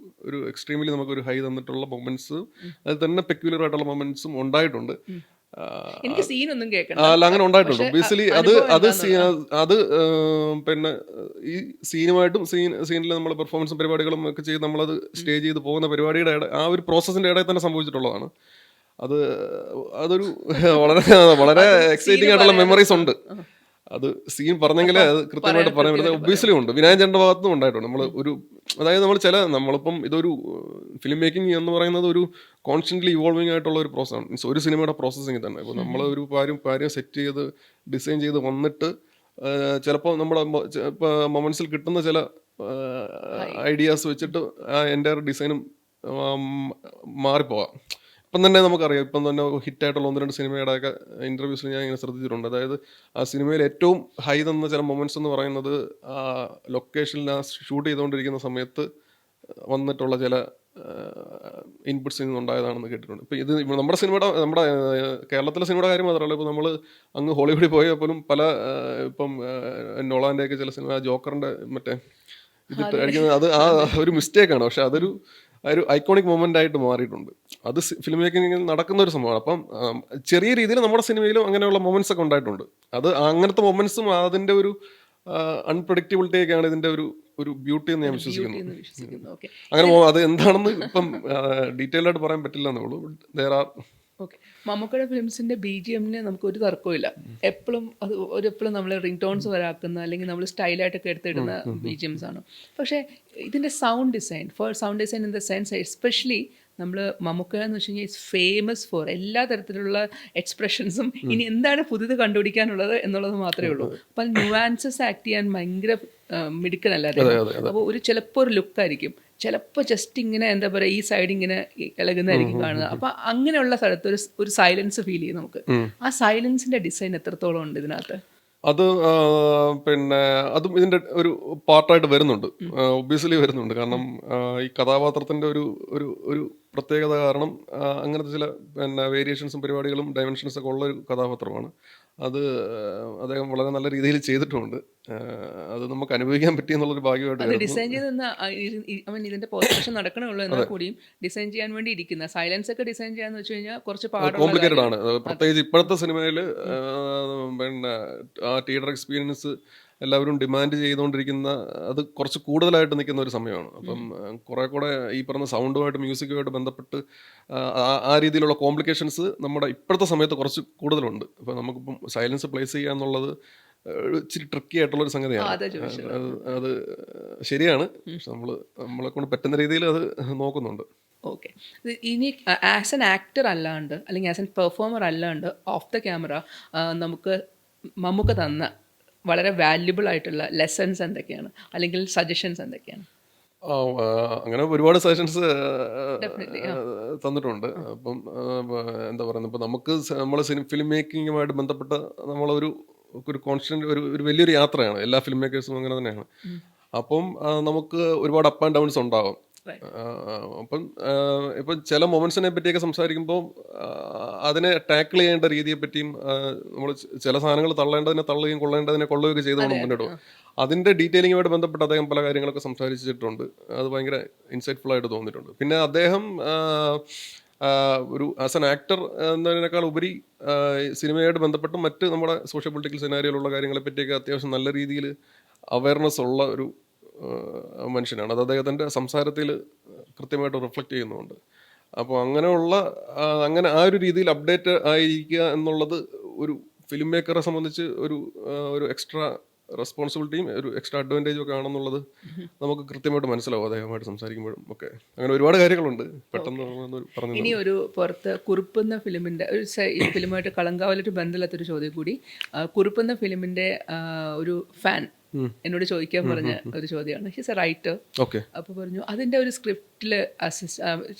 Speaker 1: ഒരു എക്സ്ട്രീംലി നമുക്കൊരു ഹൈ തന്നിട്ടുള്ള മൊമെന്റ്സ്, അത് തന്നെ പെക്യുലർ ആയിട്ടുള്ള മൊമെന്റ്സും ഉണ്ടായിട്ടുണ്ട്.
Speaker 2: എനിക്ക് സീനൊന്നും
Speaker 1: അല്ല, അങ്ങനെ ഉണ്ടായിട്ടുണ്ട്. ഒബ്വിയസ്ലി അത് പിന്നെ ഈ സീനിൽ നമ്മൾ പെർഫോമൻസും പരിപാടികളും ഒക്കെ ചെയ്ത് നമ്മളത് സ്റ്റേ ചെയ്ത് പോകുന്ന പരിപാടിയുടെ ആ ഒരു പ്രോസസ്സിന്റെ ഇടയിൽ തന്നെ സംഭവിച്ചിട്ടുള്ളതാണ്. അതൊരു വളരെ എക്സൈറ്റിംഗ് ആയിട്ടുള്ള മെമ്മറീസ് ഉണ്ട്. അത് സീൻ പറഞ്ഞെങ്കിൽ അത് കൃത്യമായിട്ട് പറയാൻ പറ്റുന്നത് ഒബ്വിയസ്ലി ഉണ്ട്. വിനായകൻ ചേട്ടൻ്റെ ഭാഗത്തുനിന്നും ഉണ്ടായിട്ടുണ്ട്. നമ്മളിപ്പം ഇതൊരു ഫിലിം മേക്കിംഗ് എന്ന് പറയുന്നത് ഒരു കോൺസ്റ്റന്റ്ലി ഇവോൾവിംഗ് ആയിട്ടുള്ള ഒരു പ്രോസസ്സാണ്. മീൻസ് ഒരു സിനിമയുടെ പ്രോസസ്സിങ് തന്നെ. ഇപ്പോൾ നമ്മൾ ഒരു കാര്യം സെറ്റ് ചെയ്ത് ഡിസൈൻ ചെയ്ത് വന്നിട്ട് ചിലപ്പോൾ നമ്മുടെ മൊമെന്റ്സിൽ കിട്ടുന്ന ചില ഐഡിയാസ് വെച്ചിട്ട് ആ എൻ്റെ ഡിസൈനും മാറിപ്പോവാം. ഇപ്പം തന്നെ നമുക്കറിയാം, ഇപ്പം തന്നെ ഹിറ്റായിട്ടുള്ള 1-2 സിനിമയുടെയൊക്കെ ഇൻ്റർവ്യൂസിൽ ഞാൻ ഇങ്ങനെ ശ്രദ്ധിച്ചിട്ടുണ്ട്. അതായത് ആ സിനിമയിൽ ഏറ്റവും ഹൈ തന്ന ചില മൊമെൻറ്റ്സ് എന്ന് പറയുന്നത് ആ ലൊക്കേഷനിൽ ആ ഷൂട്ട് ചെയ്തുകൊണ്ടിരിക്കുന്ന സമയത്ത് വന്നിട്ടുള്ള ചില ഇൻപുട്സിൽ നിന്നുണ്ടായതാണെന്ന് കേട്ടിട്ടുണ്ട്. ഇപ്പം ഇത് നമ്മുടെ കേരളത്തിലെ സിനിമയുടെ കാര്യം മാത്രമല്ല, ഇപ്പോൾ നമ്മൾ അങ്ങ് ഹോളിവുഡിൽ പോയാൽ പോലും ഇപ്പം നോളാൻ്റെയൊക്കെ ചില സിനിമ, ജോക്കറിൻ്റെ മറ്റേ ഇതിട്ട് അടിക്കുന്നത് അത് ആ ഒരു മിസ്റ്റേക്കാണ്. പക്ഷെ അതൊരു ഐക്കോണിക് മൊമെന്റ് ആയിട്ട് മാറിയിട്ടുണ്ട്. അത് ഫിലിം മേക്കിങ്ങിൽ നടക്കുന്ന ഒരു സംഭവമാണ്. അപ്പം ചെറിയ രീതിയിൽ നമ്മുടെ സിനിമയിലും അങ്ങനെയുള്ള മൊമെന്റ്സ് ഒക്കെ ഉണ്ടായിട്ടുണ്ട്. അത് അങ്ങനത്തെ മൊമെന്റ്സും അതിന്റെ ഒരു അൺപ്രഡിക്റ്റബിലിറ്റി ഒക്കെയാണ് ഇതിന്റെ ഒരു ഒരു ബ്യൂട്ടി എന്ന് ഞാൻ വിശ്വസിക്കുന്നു.
Speaker 2: ഓക്കെ.
Speaker 1: അങ്ങനെ അത് എന്താണെന്ന് ഇപ്പം ഡീറ്റെയിൽ ആയിട്ട് പറയാൻ പറ്റില്ല എന്നേ ഉള്ളൂ. There are
Speaker 2: okay. മമ്മൂക്കയുടെ ഫിലിംസിന്റെ BGM നമുക്ക് ഒരു തർക്കമില്ല. എപ്പോഴും അത് എപ്പോഴും നമ്മൾ റിംഗ് ടോൺസ് വരാക്കുന്ന അല്ലെങ്കിൽ നമ്മൾ സ്റ്റൈലായിട്ടൊക്കെ എടുത്തിടുന്ന BGMs ആണ്. പക്ഷേ ഇതിന്റെ sound design in the sense especially നമ്മൾ മമ്മൂക്ക എന്ന് വെച്ച് കഴിഞ്ഞാൽ ഇറ്റ്സ് ഫേമസ് ഫോർ എല്ലാ തരത്തിലുള്ള എക്സ്പ്രഷൻസും ഇനി എന്താണ് പുതിയത് കണ്ടുപിടിക്കാനുള്ളത് എന്നുള്ളത് മാത്രമേ ഉള്ളൂ. അപ്പം ന്യൂവാൻസസ് ആക്ട് ചെയ്യാൻ ഭയങ്കര മിടുക്കനല്ല അദ്ദേഹം. അപ്പോൾ ചിലപ്പോൾ ഒരു ലുക്കായിരിക്കും, ചിലപ്പോൾ ജസ്റ്റ് ഇങ്ങനെ എന്താ പറയുക ഈ സൈഡ് ഇങ്ങനെ ഇളകുന്നതായിരിക്കും കാണുന്നത്. അപ്പം അങ്ങനെയുള്ള സ്ഥലത്ത് ഒരു സൈലൻസ് ഫീൽ ചെയ്യും നമുക്ക്. ആ സൈലൻസിന്റെ ഡിസൈൻ എത്രത്തോളം ഉണ്ട് ഇതിനകത്ത്?
Speaker 1: അത് പിന്നെ അതും ഇതിന്റെ ഒരു പാർട്ടായിട്ട് വരുന്നുണ്ട്, ഒബ്വിയസ്ലി വരുന്നുണ്ട്. കാരണം ഈ കഥാപാത്രത്തിന്റെ ഒരു ഒരു ഒരു പ്രത്യേകത കാരണം അങ്ങനത്തെ ചില പിന്നെ വേരിയേഷൻസും പരിപാടികളും ഡയമെൻഷൻസ് ഒക്കെ ഉള്ള ഒരു കഥാപാത്രമാണ് അത്. അദ്ദേഹം വളരെ നല്ല രീതിയിൽ ചെയ്തിട്ടുമുണ്ട്. അത് നമുക്ക് അനുഭവിക്കാൻ പറ്റിയെന്നുള്ളൊരു ഭാഗ്യമായിട്ട്
Speaker 2: ഡിസൈൻ ചെയ്ത് ഇതിന്റെ പോസ്റ്റേഷൻ നടക്കണേ ഉള്ളൂ എന്നാൽ കൂടിയും ഡിസൈൻ ചെയ്യാൻ വേണ്ടി ഇരിക്കുന്ന സൈലൻസ് ഒക്കെ ഡിസൈൻ ചെയ്യാന്ന് വെച്ച് കഴിഞ്ഞാൽ കുറച്ച്
Speaker 1: കോംപ്ലിക്കേറ്റഡ് ആണ്. പ്രത്യേകിച്ച് ഇപ്പോഴത്തെ സിനിമയിൽ പിന്നെ ആ തിയേറ്റർ എക്സ്പീരിയൻസ് എല്ലാവരും ഡിമാൻഡ് ചെയ്തുകൊണ്ടിരിക്കുന്ന അത് കുറച്ച് കൂടുതലായിട്ട് നിൽക്കുന്ന ഒരു സമയമാണ്. അപ്പം കുറെ കൂടെ ഈ പറഞ്ഞ സൗണ്ടുമായിട്ട് മ്യൂസിക്കുമായിട്ട് ബന്ധപ്പെട്ട് ആ രീതിയിലുള്ള കോംപ്ലിക്കേഷൻസ് നമ്മുടെ ഇപ്പോഴത്തെ സമയത്ത് കുറച്ച് കൂടുതലുണ്ട്. അപ്പം നമുക്കിപ്പം സൈലൻസ് പ്ലേസ് ചെയ്യുക എന്നുള്ളത് ഇച്ചിരി ട്രിക്കി ആയിട്ടുള്ളൊരു സംഗതിയാണ്. അത് ശരിയാണ്, പക്ഷെ നമ്മളെ കൊണ്ട് പറ്റുന്ന രീതിയിൽ അത് നോക്കുന്നുണ്ട്.
Speaker 2: ഓക്കെ. ഇനി ആസ് എൻ ആക്ടർ അല്ലാണ്ട് അല്ലെങ്കിൽ ആസ് എൻ പെർഫോമർ അല്ലാണ്ട് ഓഫ് ദ ക്യാമറ നമുക്ക് മമ്മൂക്ക തന്ന വളരെ വാല്യുബിൾ ആയിട്ടുള്ള ലെസൺസ് എന്തൊക്കെയാണ് അല്ലെങ്കിൽ സജഷൻസ് എന്തൊക്കെയാണ്?
Speaker 1: അങ്ങനെ ഒരുപാട് സജഷൻസ് തന്നിട്ടുണ്ട്. അപ്പം എന്താ പറയുന്നത്, ഇപ്പം നമുക്ക് നമ്മൾ ഫിലിം മേക്കിങ്ങുമായിട്ട് ബന്ധപ്പെട്ട നമ്മളൊരു കോൺസ്റ്റന്റ് ഒരു വലിയൊരു യാത്രയാണ്. എല്ലാ ഫിലിം മേക്കേഴ്സും അങ്ങനെ തന്നെയാണ്. അപ്പം നമുക്ക് ഒരുപാട് അപ്പ് ആൻഡ് ഡൗൺസ് ഉണ്ടാകും. അപ്പം ഇപ്പം ചില മൊമെന്റ്സിനെ പറ്റിയൊക്കെ സംസാരിക്കുമ്പോൾ അതിനെ ടാക്കിൾ ചെയ്യേണ്ട രീതിയെ പറ്റിയും നമ്മൾ ചില സാധനങ്ങൾ തള്ളേണ്ടതിനെ തള്ളുകയും കൊള്ളേണ്ടതിനെ കൊള്ളുകയൊക്കെ ചെയ്ത് വേണം മുന്നോട്ട് പോകും. അതിൻ്റെ ഡീറ്റെയിലിങ്ങുമായിട്ട് ബന്ധപ്പെട്ട് അദ്ദേഹം പല കാര്യങ്ങളൊക്കെ സംസാരിച്ചിട്ടുണ്ട്. അത് ഭയങ്കര ഇൻസൈറ്റ്ഫുൾ ആയിട്ട് തോന്നിയിട്ടുണ്ട്. പിന്നെ അദ്ദേഹം ഒരു ആസ് എൻ ആക്ടർ എന്നതിനേക്കാൾ ഉപരി സിനിമയായിട്ട് ബന്ധപ്പെട്ട് മറ്റ് നമ്മുടെ സോഷ്യോ പൊളിറ്റിക്കൽ സിനാരിയോയിലുള്ള കാര്യങ്ങളെ പറ്റിയൊക്കെ അത്യാവശ്യം നല്ല രീതിയിൽ അവയർനെസ് ഉള്ള ഒരു മനുഷ്യനാണ്. അത് അദ്ദേഹത്തിൻ്റെ സംസാരത്തിൽ കൃത്യമായിട്ട് റിഫ്ലക്റ്റ് ചെയ്യുന്നുണ്ട്. അപ്പോൾ അങ്ങനെ ആ ഒരു രീതിയിൽ അപ്ഡേറ്റ് ആയിരിക്കുക എന്നുള്ളത് ഒരു ഫിലിം മേക്കറെ സംബന്ധിച്ച് ഒരു എക്സ്ട്രാ റെസ്പോൺസിബിലിറ്റിയും ഒരു എക്സ്ട്രാ അഡ്വാൻറ്റേജും ഒക്കെ ആണെന്നുള്ളത് നമുക്ക് കൃത്യമായിട്ട് മനസ്സിലാവും അദ്ദേഹമായിട്ട് സംസാരിക്കുമ്പോഴും ഒക്കെ. അങ്ങനെ ഒരുപാട് കാര്യങ്ങളുണ്ട്. പെട്ടെന്ന് പറഞ്ഞു.
Speaker 2: ഇനി ഒരു പുറത്ത് കുറുപ്പെന്ന ഫിലിമിൻ്റെ ഈ ഫിലിമായിട്ട് കളങ്കാവലൊരു ബന്ധമില്ലാത്തൊരു ചോദ്യം കൂടി. കുറുപ്പെന്ന ഫിലിമിൻ്റെ ഒരു ഫാൻ എന്നോട് ചോദിക്കാൻ പറഞ്ഞ ഒരു ചോദ്യമാണ്. He's a writer. അപ്പോൾ പറഞ്ഞു അതിൻ്റെ ഒരു സ്ക്രിപ്റ്റിൽ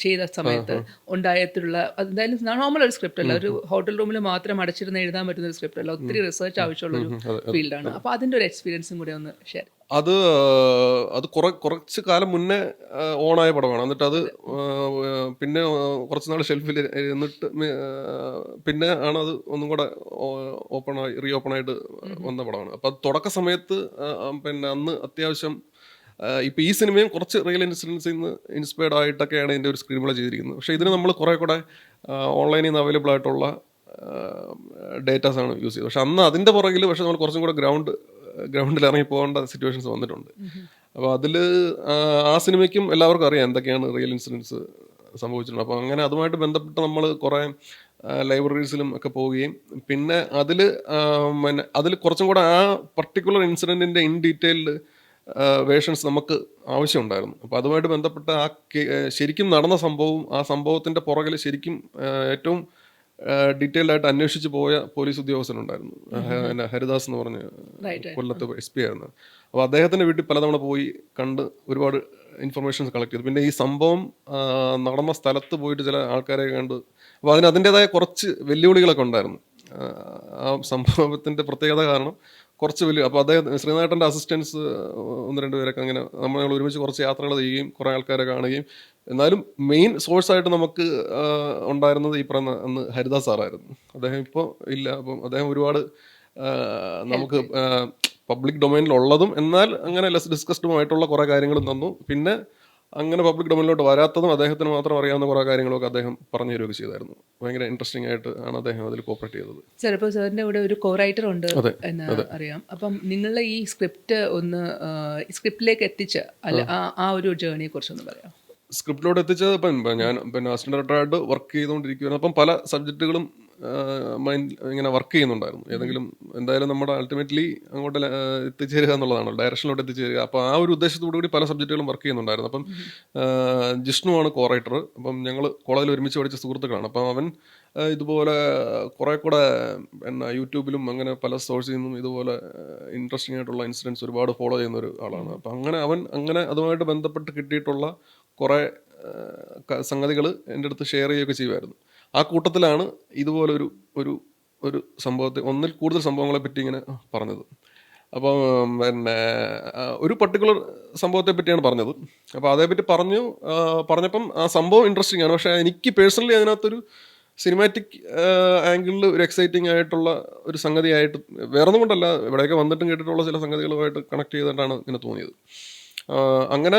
Speaker 2: ചെയ്ത സമയത്ത് ഉണ്ടായിട്ടുള്ള എന്തായാലും നോർമൽ ഒരു സ്ക്രിപ്റ്റ് അല്ല, ഒരു ഹോട്ടൽ റൂമിൽ മാത്രം അടച്ചിരുന്ന് എഴുതാൻ പറ്റുന്ന ഒരു സ്ക്രിപ്റ്റ് അല്ല, ഒത്തിരി റിസർച്ച് ആവശ്യമുള്ള ഒരു ഫീൽഡാണ്. അപ്പോൾ അതിൻ്റെ ഒരു എക്സ്പീരിയൻസും കൂടെ ഒന്ന് ഷെയർ.
Speaker 1: അത് കുറച്ച് കാലം മുന്നേ ഓണായ പടമാണ്. എന്നിട്ട് അത് പിന്നെ കുറച്ച് നാൾ ഷെൽഫിൽ എന്നിട്ട് പിന്നെ ആണ് അത് ഒന്നും കൂടെ റീ ഓപ്പൺ ആയിട്ട് വന്ന പടമാണ്. അപ്പം അത് തുടക്ക സമയത്ത് പിന്നെ അന്ന് അത്യാവശ്യം ഇപ്പം ഈ സിനിമയും കുറച്ച് റിയൽ ഇൻസിഡൻസിൽ നിന്ന് ഇൻസ്പയർഡ് ആയിട്ടൊക്കെയാണ് ഇതിൻ്റെ ഒരു സ്ക്രീൻ പ്ലേ ചെയ്തിരിക്കുന്നത്. പക്ഷേ ഇതിന് നമ്മൾ കുറേ കൂടെ ഓൺലൈനിൽ നിന്ന് അവൈലബിൾ ആയിട്ടുള്ള ഡേറ്റാസാണ് യൂസ് ചെയ്തത്. പക്ഷെ അന്ന് അതിൻ്റെ പുറകിൽ പക്ഷെ നമ്മൾ കുറച്ചും കൂടെ ഗ്രൗണ്ടിൽ ഇറങ്ങി പോകേണ്ട സിറ്റുവേഷൻസ് വന്നിട്ടുണ്ട്. അപ്പോൾ അതിൽ ആ സിനിമയ്ക്കും എല്ലാവർക്കും അറിയാം എന്തൊക്കെയാണ് റിയൽ ഇൻസിഡൻസ് സംഭവിച്ചിട്ടുണ്ട്. അപ്പോൾ അങ്ങനെ അതുമായിട്ട് ബന്ധപ്പെട്ട് നമ്മൾ കുറേ ലൈബ്രറീസിലും ഒക്കെ പോവുകയും പിന്നെ അതിൽ കുറച്ചും കൂടെ ആ പർട്ടിക്കുലർ ഇൻസിഡൻറ്റിൻ്റെ ഇൻ ഡീറ്റെയിൽഡ് വേർഷൻസ് നമുക്ക് ആവശ്യമുണ്ടായിരുന്നു. അപ്പോൾ അതുമായിട്ട് ബന്ധപ്പെട്ട ശരിക്കും നടന്ന സംഭവവും ആ സംഭവത്തിൻ്റെ പുറകിൽ ശരിക്കും ഏറ്റവും ഡീറ്റെയിൽഡ് ആയിട്ട് അന്വേഷിച്ച് പോയ പോലീസ് ഉദ്യോഗസ്ഥനുണ്ടായിരുന്നു, ഹരിദാസ് എന്ന് പറഞ്ഞ കൊല്ലത്ത് SP ആയിരുന്നു. അപ്പോൾ അദ്ദേഹത്തിൻ്റെ വീട്ടിൽ പലതവണ പോയി കണ്ട് ഒരുപാട് ഇൻഫർമേഷൻസ് കളക്ട് ചെയ്തു. പിന്നെ ഈ സംഭവം നടന്ന സ്ഥലത്ത് പോയിട്ട് ചില ആൾക്കാരെ കണ്ട് അപ്പോൾ അതിൻ്റെതായ കുറച്ച് വെല്ലുവിളികളൊക്കെ ഉണ്ടായിരുന്നു. ആ സംഭവത്തിൻ്റെ പ്രത്യേകത കാരണം കുറച്ച് വലിയ അപ്പോൾ അദ്ദേഹം ശ്രീനാഥൻ്റെ അസിസ്റ്റൻസ് 1-2 പേരൊക്കെ അങ്ങനെ നമ്മൾ ഒരുമിച്ച് കുറച്ച് യാത്രകൾ ചെയ്യുകയും കുറേ ആൾക്കാരെ കാണുകയും എന്നാലും മെയിൻ സോഴ്സായിട്ട് നമുക്ക് ഉണ്ടായിരുന്നത് ഈ പറഞ്ഞ അന്ന് ഹരിദാസ് സാറായിരുന്നു. അദ്ദേഹം ഇപ്പോൾ ഇല്ല. അപ്പം അദ്ദേഹം ഒരുപാട് നമുക്ക് പബ്ലിക് ഡൊമൈനിലുള്ളതും എന്നാൽ അങ്ങനെ ലെസ് ഡിസ്കസ്ഡുമായിട്ടുള്ള കുറേ കാര്യങ്ങളും തന്നു. പിന്നെ അങ്ങനെ പബ്ലിക് ഡൊമൈനിലോട്ട് വരാത്തതും അദ്ദേഹത്തിന് മാത്രം അറിയാവുന്ന കുറേ കാര്യങ്ങളൊക്കെ അദ്ദേഹം പറഞ്ഞു തരികയൊക്കെ ചെയ്തായിരുന്നു. ഭയങ്കര ഇൻട്രസ്റ്റിംഗ് ആയിട്ട് ആണ് അദ്ദേഹം അതിൽ കോപ്പറേറ്റ് ചെയ്തത്.
Speaker 2: ചിലപ്പോൾ സാറിൻ്റെ കൂടെ ഒരു കോ റൈറ്റർ ഉണ്ട് എന്ന് അറിയാം. അപ്പം നിങ്ങളുടെ ഈ സ്ക്രിപ്റ്റ് ഒന്ന് സ്ക്രിപ്റ്റിലേക്ക് എത്തിച്ച ആ ഒരു ജേർണിയെ കുറിച്ചൊന്ന് പറയാം.
Speaker 1: സ്ക്രിപ്റ്റിലോട്ട് എത്തിച്ചത് ഇപ്പം ഞാൻ അസിസ്റ്റന്റ് ഡയറക്ടറായിട്ട് വർക്ക് ചെയ്തുകൊണ്ടിരിക്കുകയാണ്. അപ്പം പല സബ്ജക്റ്റുകളും മൈൻഡ് ഇങ്ങനെ വർക്ക് ചെയ്യുന്നുണ്ടായിരുന്നു. ഏതെങ്കിലും എന്തായാലും നമ്മുടെ അൾട്ടിമേറ്റ്ലി അങ്ങോട്ട് എത്തിച്ചേരുക എന്നുള്ളതാണ്, ഡയറക്ഷനിലോട്ട് എത്തിച്ചേരുക. അപ്പോൾ ആ ഒരു ഉദ്ദേശത്തോടു കൂടി പല സബ്ജക്റ്റുകളും വർക്ക് ചെയ്യുന്നുണ്ടായിരുന്നു. അപ്പം ജിഷ്ണുവാണ് കോ റൈറ്റർ. അപ്പം ഞങ്ങൾ കോളേജിൽ ഒരുമിച്ച് പഠിച്ച സുഹൃത്തുക്കളാണ്. അപ്പം അവൻ ഇതുപോലെ കുറേ കൂടെ യൂട്യൂബിലും അങ്ങനെ പല സോഴ്സിൽ നിന്നും ഇതുപോലെ ഇൻട്രസ്റ്റിംഗ് ആയിട്ടുള്ള ഇൻസിഡൻസ് ഒരുപാട് ഫോളോ ചെയ്യുന്ന ഒരു ആളാണ്. അപ്പം അങ്ങനെ അതുമായിട്ട് ബന്ധപ്പെട്ട് കിട്ടിയിട്ടുള്ള കുറേ സംഗതികൾ എൻ്റെ അടുത്ത് ഷെയർ ചെയ്യുകയൊക്കെ ചെയ്യുമായിരുന്നു. ആ കൂട്ടത്തിലാണ് ഇതുപോലെ ഒരു സംഭവത്തെ, ഒന്നിൽ കൂടുതൽ സംഭവങ്ങളെ പറ്റി ഇങ്ങനെ പറഞ്ഞത്. അപ്പം ഒരു പർട്ടിക്കുലർ സംഭവത്തെ പറ്റിയാണ് പറഞ്ഞത്. അപ്പോൾ അതേപ്പറ്റി പറഞ്ഞപ്പം ആ സംഭവം ഇൻട്രസ്റ്റിംഗ് ആണ്. പക്ഷേ എനിക്ക് പേഴ്സണലി അതിനകത്തൊരു സിനിമാറ്റിക് ആംഗിളിൽ ഒരു എക്സൈറ്റിംഗ് ആയിട്ടുള്ള ഒരു സംഗതിയായിട്ട്, വേറൊന്നും കൊണ്ടല്ല, ഇവിടെയൊക്കെ വന്നിട്ടും കേട്ടിട്ടുള്ള ചില സംഗതികളുമായിട്ട് കണക്ട് ചെയ്തിട്ടാണ് ഇങ്ങനെ തോന്നിയത്. അങ്ങനെ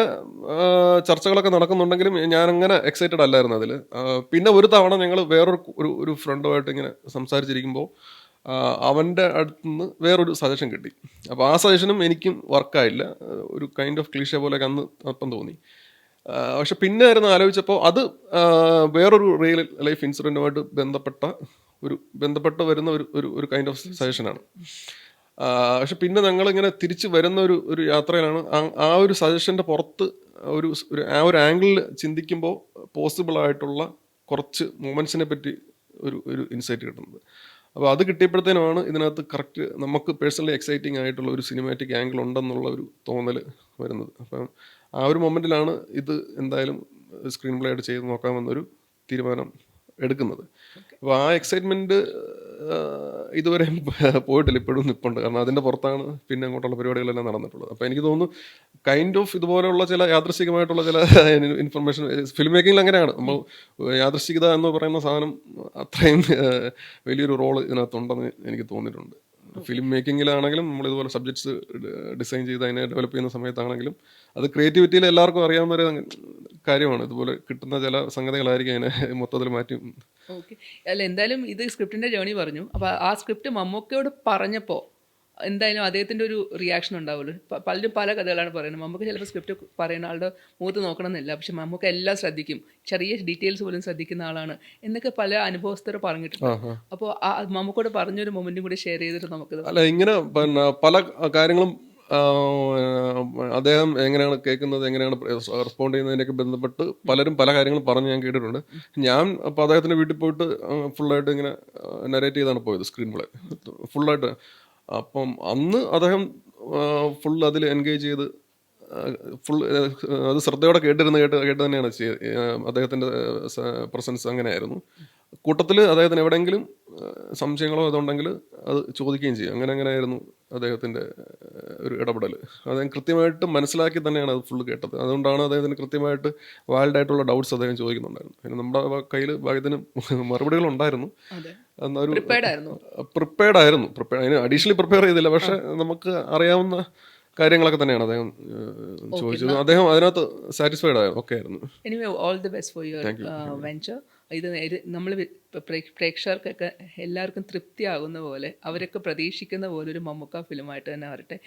Speaker 1: ചർച്ചകളൊക്കെ നടക്കുന്നുണ്ടെങ്കിലും ഞാനങ്ങനെ എക്സൈറ്റഡ് അല്ലായിരുന്നു അതിൽ. പിന്നെ ഒരു തവണ ഞങ്ങൾ വേറൊരു ഫ്രണ്ടുമായിട്ട് ഇങ്ങനെ സംസാരിച്ചിരിക്കുമ്പോൾ അവൻ്റെ അടുത്തുനിന്ന് വേറൊരു സജഷൻ കിട്ടി. അപ്പോൾ ആ സജഷനും എനിക്കും വർക്കായില്ല. ഒരു കൈൻഡ് ഓഫ് ക്ലീഷേ പോലെയൊക്കെ അപ്പം തോന്നി. പക്ഷെ പിന്നെ ആയിരുന്നു ആലോചിച്ചപ്പോൾ അത് വേറൊരു റിയൽ ലൈഫ് ഇൻസിഡൻറ്റുമായിട്ട് ബന്ധപ്പെട്ട് വരുന്ന ഒരു കൈൻഡ് ഓഫ് സജഷനാണ്. പക്ഷെ പിന്നെ ഞങ്ങളിങ്ങനെ തിരിച്ച് വരുന്ന ഒരു യാത്രയിലാണ് ആ ഒരു സജഷൻ്റെ പുറത്ത് ആ ഒരു ആംഗിളിൽ ചിന്തിക്കുമ്പോൾ പോസിബിൾ ആയിട്ടുള്ള കുറച്ച് മൊമെൻറ്റ്സിനെ പറ്റി ഒരു ഇൻസൈറ്റ് കിട്ടുന്നത്. അപ്പോൾ അത് കിട്ടിയപ്പോഴത്തേനുമാണ് ഇതിനകത്ത് കറക്റ്റ് നമുക്ക് പേഴ്സണലി എക്സൈറ്റിംഗ് ആയിട്ടുള്ള ഒരു സിനിമാറ്റിക് ആംഗിൾ ഉണ്ടെന്നുള്ള ഒരു തോന്നൽ വരുന്നത്. അപ്പം ആ ഒരു മൊമെൻറ്റിലാണ് ഇത് എന്തായാലും സ്ക്രീൻ പ്ലേ ആയിട്ട് ചെയ്ത് നോക്കാമെന്നൊരു തീരുമാനം എടുക്കുന്നത്. അപ്പോൾ ആ എക്സൈറ്റ്മെൻറ്റ് ഇതുവരെ പോയിട്ടില്ല, ഇപ്പോഴും നിൽപ്പുണ്ട്. കാരണം അതിൻ്റെ പുറത്താണ് പിന്നെ അങ്ങോട്ടുള്ള പരിപാടികളെല്ലാം നടന്നിട്ടുള്ളത്. അപ്പോൾ എനിക്ക് തോന്നുന്നു കൈൻഡ് ഓഫ് ഇതുപോലെയുള്ള ചില യാദൃശ്ചികമായിട്ടുള്ള ചില ഇൻഫർമേഷൻ ഫിലിം മേക്കിങ്ങിൽ അങ്ങനെയാണ്. നമ്മൾ യാദൃശ്ചികത എന്ന് പറയുന്ന സാധനം അത്രയും വലിയൊരു റോള് ഇതിനകത്തുണ്ടെന്ന് എനിക്ക് തോന്നിയിട്ടുണ്ട്. ഫിലിം മേക്കിങ്ങിലാണെങ്കിലും നമ്മളിതുപോലെ സബ്ജക്ട്സ് ഡിസൈൻ ചെയ്ത് അതിനെ ഡെവലപ്പ് ചെയ്യുന്ന സമയത്താണെങ്കിലും അത് ക്രിയേറ്റിവിറ്റിയിൽ എല്ലാവർക്കും അറിയാവുന്നൊരു കാര്യമാണ്. ഇതുപോലെ കിട്ടുന്ന ചില സംഗതികളായിരിക്കും അതിനെ മൊത്തത്തിൽ മാറ്റി.
Speaker 2: ഓക്കെ, അല്ല എന്തായാലും ഇത് സ്ക്രിപ്റ്റിൻ്റെ ജേർണി പറഞ്ഞു. അപ്പോൾ ആ സ്ക്രിപ്റ്റ് മമ്മൂക്കയോട് പറഞ്ഞപ്പോൾ എന്തായാലും അദ്ദേഹത്തിൻ്റെ ഒരു റിയാക്ഷൻ ഉണ്ടാവുമല്ലോ. പലരും പല കഥകളാണ് പറയുന്നത്. മമ്മൂക്ക ചിലപ്പോൾ സ്ക്രിപ്റ്റ് പറയുന്ന ആളുടെ മുഖത്ത് നോക്കണമെന്നില്ല, പക്ഷെ മമ്മൂക്ക എല്ലാം ശ്രദ്ധിക്കും, ചെറിയ ഡീറ്റെയിൽസ് പോലും ശ്രദ്ധിക്കുന്ന ആളാണ് എന്നൊക്കെ പല അനുഭവസ്ഥർ പറഞ്ഞിട്ടുണ്ട്. അപ്പോൾ ആ മമ്മൂക്കയോട് പറഞ്ഞൊരു മൊമെൻറ്റും കൂടി ഷെയർ ചെയ്തിട്ട് നമുക്ക്.
Speaker 1: അല്ല, ഇങ്ങനെ പല കാര്യങ്ങളും അദ്ദേഹം എങ്ങനെയാണ് കേൾക്കുന്നത്, എങ്ങനെയാണ് റെസ്പോണ്ട് ചെയ്യുന്നതിനൊക്കെ ബന്ധപ്പെട്ട് പലരും പല കാര്യങ്ങളും പറഞ്ഞ് ഞാൻ കേട്ടിട്ടുണ്ട്. ഞാൻ അപ്പോൾ അദ്ദേഹത്തിൻ്റെ വീട്ടിൽ പോയിട്ട് ഫുള്ളായിട്ട് ഇങ്ങനെ നരേറ്റ് ചെയ്താണ് പോയത്, സ്ക്രീൻ പ്ലേ ഫുള്ളായിട്ട്. അപ്പം അന്ന് അദ്ദേഹം ഫുൾ അതിൽ എൻഗേജ് ചെയ്ത് അത് ശ്രദ്ധയോടെ കേട്ട് തന്നെയാണ് അദ്ദേഹത്തിൻ്റെ പ്രസൻസ് അങ്ങനെയായിരുന്നു. കൂട്ടത്തിൽ അദ്ദേഹത്തിന് എവിടെയെങ്കിലും സംശയങ്ങളോ ഇതുണ്ടെങ്കിൽ അത് ചോദിക്കുകയും ചെയ്യും. അങ്ങനെയായിരുന്നു അദ്ദേഹത്തിൻ്റെ ഒരു ഇടപെടൽ. അദ്ദേഹം കൃത്യമായിട്ട് മനസ്സിലാക്കി തന്നെയാണ് അത് ഫുള്ള് കേട്ടത്. അതുകൊണ്ടാണ് അദ്ദേഹത്തിന് കൃത്യമായിട്ട് വാലിഡ് ആയിട്ടുള്ള ഡൗട്ട്സ് അദ്ദേഹം ചോദിക്കുന്നുണ്ടായിരുന്നു. പിന്നെ നമ്മുടെ കയ്യിൽ ഭാഗ്യത്തിന് മറുപടികളുണ്ടായിരുന്നു. പ്രിപ്പയർഡ് ആയിരുന്നു. അതിന് അഡീഷണലി പ്രിപ്പയർ ചെയ്തില്ല, പക്ഷെ നമുക്ക് അറിയാവുന്ന കാര്യങ്ങളൊക്കെ തന്നെയാണ് അദ്ദേഹം ചോദിച്ചത്. അദ്ദേഹം അതിനകത്ത് സാറ്റിസ്ഫൈഡ് ആയിരുന്നു.
Speaker 2: Anyway, all the best for your venture. ഇത് നമ്മൾ പ്രേക്ഷകർക്കൊക്കെ എല്ലാവർക്കും തൃപ്തിയാകുന്ന പോലെ, അവരൊക്കെ പ്രതീക്ഷിക്കുന്ന പോലെ ഒരു മമ്മൂക്ക ഫിലിമായിട്ട് തന്നെ വരട്ടെ.